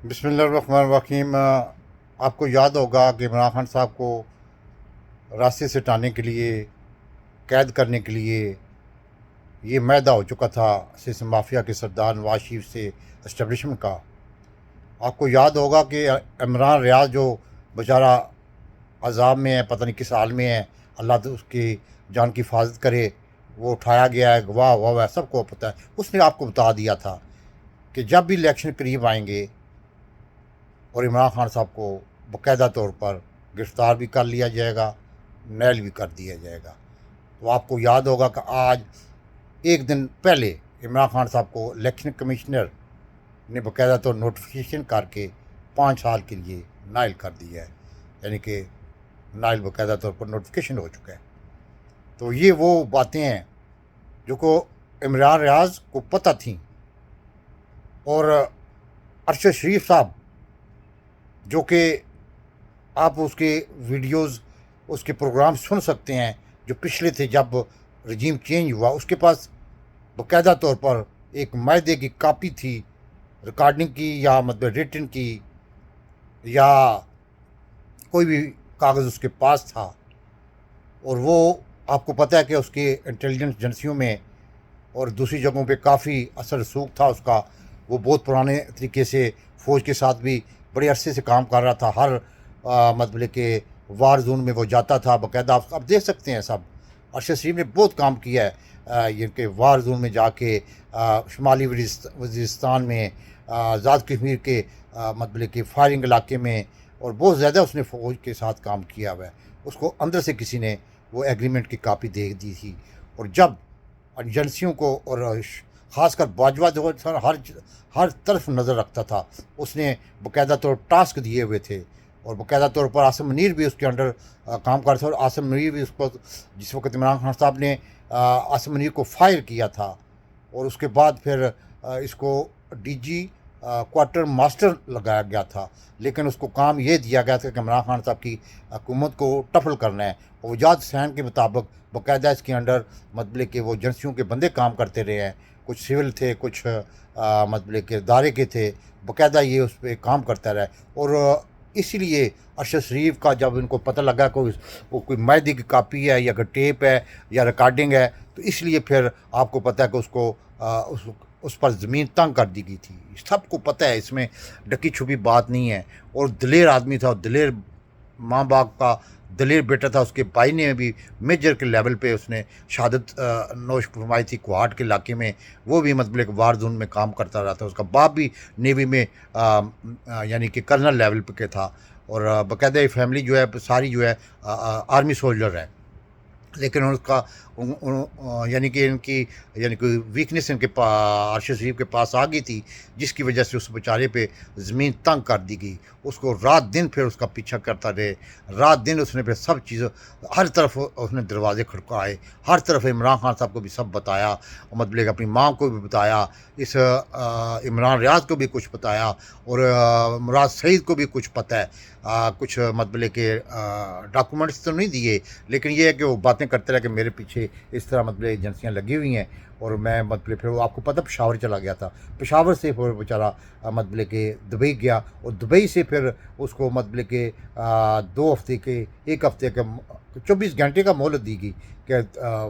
بسم اللہ الرحمن الرحیم۔ آپ کو یاد ہوگا کہ عمران خان صاحب کو راستے سے ہٹانے کے لیے، قید کرنے کے لیے یہ معاہدہ ہو چکا تھا سیاسی مافیا کے سردار نواز شریف سے، اسٹیبلشمنٹ کا۔ آپ کو یاد ہوگا کہ عمران ریاض جو بیچارہ عذاب میں ہے، پتہ نہیں کس حال میں ہے، اللہ تو اس کی جان کی حفاظت کرے، وہ اٹھایا گیا ہے، گواہ ہوا ہوا ہے، سب کو پتہ ہے۔ اس نے آپ کو بتا دیا تھا کہ جب بھی الیکشن قریب آئیں گے اور عمران خان صاحب کو باقاعدہ طور پر گرفتار بھی کر لیا جائے گا، نیل بھی کر دیا جائے گا۔ تو آپ کو یاد ہوگا کہ آج ایک دن پہلے عمران خان صاحب کو الیکشن کمشنر نے باقاعدہ طور نوٹیفیکیشن کر کے 5 سال کے لیے نائل کر دیا ہے، یعنی کہ نائل باقاعدہ طور پر نوٹیفیکیشن ہو چکا ہے۔ تو یہ وہ باتیں ہیں جو کو عمران ریاض کو پتہ تھیں، اور ارشد شریف صاحب جو کہ آپ اس کے ویڈیوز، اس کے پروگرام سن سکتے ہیں جو پچھلے تھے جب رجیم چینج ہوا، اس کے پاس باقاعدہ طور پر ایک معاہدے کی کاپی تھی، ریکارڈنگ کی یا مطلب ریٹن کی، یا کوئی بھی کاغذ اس کے پاس تھا، اور وہ آپ کو پتہ ہے کہ اس کے انٹیلیجنس ایجنسیوں میں اور دوسری جگہوں پہ کافی اثر رسوخ تھا اس کا۔ وہ بہت پرانے طریقے سے فوج کے ساتھ بھی بڑے عرصے سے کام کر رہا تھا، ہر مطلب کہ وار زون میں وہ جاتا تھا باقاعدہ۔ آپ دیکھ سکتے ہیں سب، ارشد شریف نے بہت کام کیا ہے، یہ کہ وار زون میں جا کے شمالی وزیرستان میں، آزاد کشمیر کے مطلب کہ فائرنگ علاقے میں، اور بہت زیادہ اس نے فوج کے ساتھ کام کیا ہوا ہے۔ اس کو اندر سے کسی نے وہ ایگریمنٹ کی کاپی دے دی تھی، اور جب ایجنسیوں کو اور خاص کر باجوہ جو ہر طرف نظر رکھتا تھا، اس نے باقاعدہ طور ٹاسک دیے ہوئے تھے، اور باقاعدہ طور پر عاصم منیر بھی اس کے انڈر کام کرتا تھا، اور عاصم منیر بھی اس کو، جس وقت عمران خان صاحب نے عاصم منیر کو فائر کیا تھا، اور اس کے بعد پھر اس کو ڈی جی کوارٹر ماسٹر لگایا گیا تھا، لیکن اس کو کام یہ دیا گیا تھا کہ عمران خان صاحب کی حکومت کو ٹفل کرنا ہے، اور وجاد حسین کے مطابق باقاعدہ اس کے انڈر مطلب کہ وہ ایجنسیوں کے بندے کام کرتے رہے ہیں، کچھ سول تھے، کچھ مطلب کہ ادارے کے تھے، باقاعدہ یہ اس پہ کام کرتا رہا۔ اور اسی لیے ارشد شریف کا جب ان کو پتہ لگا کہ وہ کوئی معاہدے کی کاپی ہے یا کہ ٹیپ ہے یا ریکارڈنگ ہے، تو اس لیے پھر آپ کو پتہ ہے کہ اس کو اس پر زمین تنگ کر دی گئی تھی۔ سب کو پتہ ہے، اس میں ڈکی چھپی بات نہیں ہے، اور دلیر آدمی تھا، اور دلیر ماں باپ کا دلیر بیٹا تھا۔ اس کے بھائی نے بھی میجر کے لیول پہ اس نے شہادت نوش فرمائی تھی کوہاٹ کے علاقے میں، وہ بھی مطلب ایک وار زون میں کام کرتا رہا تھا۔ اس کا باپ بھی نیوی میں یعنی کہ کرنل لیول پہ تھا، اور باقاعدہ یہ فیملی جو ہے ساری جو ہے آرمی سولجر ہے، لیکن اس کا یعنی کہ ان کی یعنی کہ ویکنیس ان کے ارشد شریف کے پاس آ گئی تھی، جس کی وجہ سے اس بیچارے پہ زمین تنگ کر دی گئی۔ اس کو رات دن پھر اس کا پیچھا کرتا رہے، رات دن اس نے پھر سب چیزوں، ہر طرف اس نے دروازے کھڑکائے، ہر طرف عمران خان صاحب کو بھی سب بتایا، مطلب کہ اپنی ماں کو بھی بتایا، اس عمران ریاض کو بھی کچھ بتایا، اور مراد سعید کو بھی کچھ پتہ ہے، کچھ مطلب کہ ڈاکومنٹس تو نہیں دیے، لیکن یہ ہے کہ وہ باتیں کرتے رہے کہ میرے پیچھے اس طرح مطلب ایجنسیاں لگی ہوئی ہیں، اور میں مطلب پھر وہ آپ کو پتہ پشاور چلا گیا تھا، پشاور سے پھر بیچارہ مطلب کہ دبئی گیا، اور دبئی سے پھر اس کو مطلب کہ 2 ہفتے کے 1 ہفتے کے 24 گھنٹے کا مہلت دی گئی کہ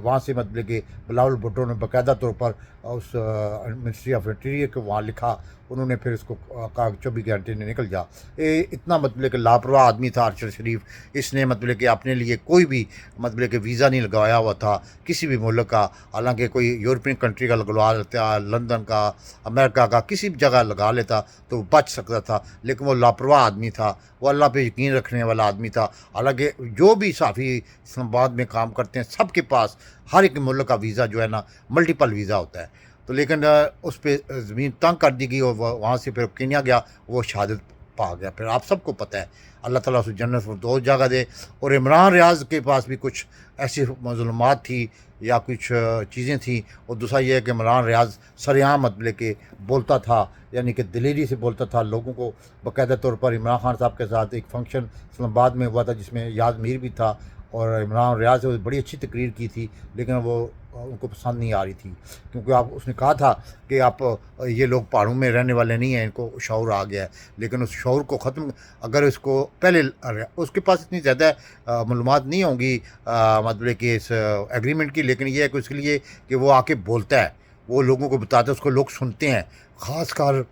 وہاں سے مطلب کہ بلاول بھٹو نے باقاعدہ طور پر اس منسٹری آف انٹیریئر کو وہاں لکھا، انہوں نے پھر اس کو کہا 24 گھنٹے نے نکل جا۔ اتنا مطلب کہ لاپرواہ آدمی تھا ارشد شریف، اس نے مطلب کہ اپنے لیے کوئی بھی مطلب کہ ویزا نہیں لگوایا ہوا تھا کسی بھی ملک کا، حالانکہ کوئی یورپین کنٹری کا لگوا لیتا، لندن کا، امریکہ کا، کسی بھی جگہ لگا لیتا تو وہ بچ سکتا تھا، لیکن وہ لاپرواہ آدمی تھا، وہ اللہ پہ یقین رکھنے والا آدمی تھا۔ حالانکہ جو بھی صحافی اسلام آباد میں کام کرتے ہیں سب کے پاس ہر ایک ملک کا ویزا جو ہے نا ملٹیپل ویزا ہوتا ہے، تو لیکن اس پہ زمین تنگ کر دی گئی، اور وہاں سے پھر کینیا گیا، وہ شہادت پا گیا۔ پھر آپ سب کو پتہ ہے، اللہ تعالیٰ اسے جنت فردوس جگہ دے۔ اور عمران ریاض کے پاس بھی کچھ ایسی مظلومات تھی یا کچھ چیزیں تھیں، اور دوسرا یہ ہے کہ عمران ریاض سرعام مطلب کہ بولتا تھا، یعنی کہ دلیری سے بولتا تھا لوگوں کو۔ باقاعدہ طور پر عمران خان صاحب کے ساتھ ایک فنکشن اسلام آباد میں ہوا تھا جس میں یاز میر بھی تھا، اور عمران ریاض سے بڑی اچھی تقریر کی تھی، لیکن وہ ان کو پسند نہیں آ رہی تھی، کیونکہ اس نے کہا تھا کہ آپ یہ لوگ پہاڑوں میں رہنے والے نہیں ہیں، ان کو شعور آ گیا ہے، لیکن اس شعور کو ختم اگر اس کو پہلے اس کے پاس اتنی زیادہ معلومات نہیں ہوں گی مطلب کہ اس ایگریمنٹ کی، لیکن یہ ہے کہ اس کے لیے کہ وہ آ کے بولتا ہے، وہ لوگوں کو بتاتا ہے، اس کو لوگ سنتے ہیں، خاص کر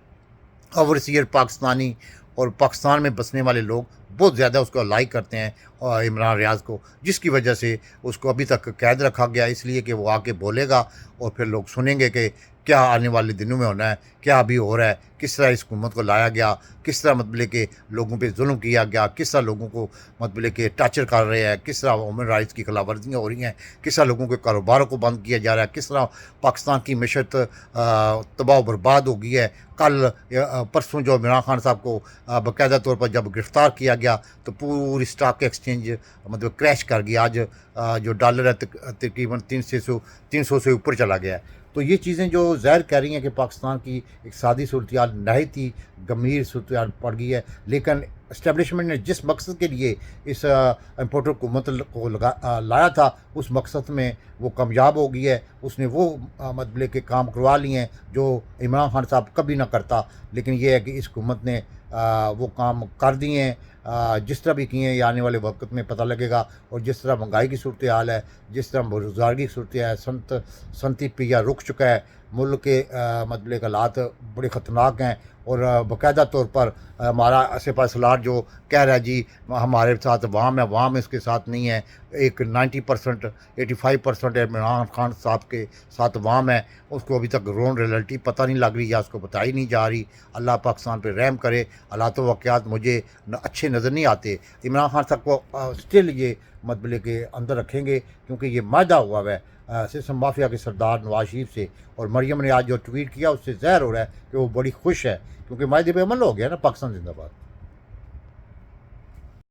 اوورسیئر پاکستانی اور پاکستان میں بسنے والے لوگ بہت زیادہ اس کو لائک کرتے ہیں عمران ریاض کو، جس کی وجہ سے اس کو ابھی تک قید رکھا گیا، اس لیے کہ وہ آ کے بولے گا اور پھر لوگ سنیں گے کہ کیا آنے والے دنوں میں ہونا ہے، کیا ابھی ہو رہا ہے، کس طرح اس حکومت کو لایا گیا، کس طرح مطلب کہ لوگوں پہ ظلم کیا گیا، کس طرح لوگوں کو مطلب کہ ٹارچر کر رہے ہیں، کس طرح ہیومن رائٹس کی خلاف ورزیاں ہو رہی ہیں، کس طرح لوگوں کے کاروباروں کو بند کیا جا رہا ہے، کس طرح پاکستان کی معیشت تباہ و برباد ہو گئی ہے۔ کل پرسوں جو عمران خان صاحب کو باقاعدہ طور پر جب گرفتار کیا گیا تو پوری اسٹاک ایکسچینج مطلب کریش کر گیا، آج جو ڈالر ہے تقریباً 300 سے اوپر چلا گیا ہے۔ تو یہ چیزیں جو ظاہر کہہ رہی ہیں کہ پاکستان کی اقتصادی صورتحال نہایت ہی گمبھیر صورتحال پڑ گئی ہے، لیکن اسٹیبلشمنٹ نے جس مقصد کے لیے اس امپورٹر حکومت کو لایا تھا، اس مقصد میں وہ کامیاب ہو گئی ہے، اس نے وہ مطلب کے کام کروا لیے ہیں جو عمران خان صاحب کبھی نہ کرتا، لیکن یہ ہے کہ اس حکومت نے وہ کام کر دیے ہیں، جس طرح بھی کیے ہیں، یہ آنے والے وقت میں پتہ لگے گا، اور جس طرح مہنگائی کی صورتحال ہے، جس طرح بے روزگاری کی صورتحال ہے، صنعتی پہیہ رک چکا ہے، ملک کے مطلب حالات بڑے خطرناک ہیں، اور باقاعدہ طور پر ہمارا آصف اصلاح جو کہہ رہا ہے جی ہمارے ساتھ عوام ہے، عوام اس کے ساتھ نہیں ہے، ایک 90% 85% عمران خان صاحب کے ساتھ عوام ہے، اس کو ابھی تک گراؤنڈ ریئلٹی پتہ نہیں لگ رہی، یا اس کو بتائی نہیں جا رہی۔ اللہ پاکستان پہ رحم کرے۔ حالات و واقعات مجھے اچھے نظر نہیں آتے۔ عمران خان صاحب کو اسٹل یہ مطلب کہ اندر رکھیں گے، کیونکہ یہ معاہدہ ہوا ہے سسٹم مافیا کے سردار نواز شریف سے، اور مریم نے آج جو ٹویٹ کیا اس سے ظاہر ہو رہا ہے کہ وہ بڑی خوش ہے، کیونکہ معاہدے پہ عمل ہو گیا نا۔ پاکستان زندہ باد۔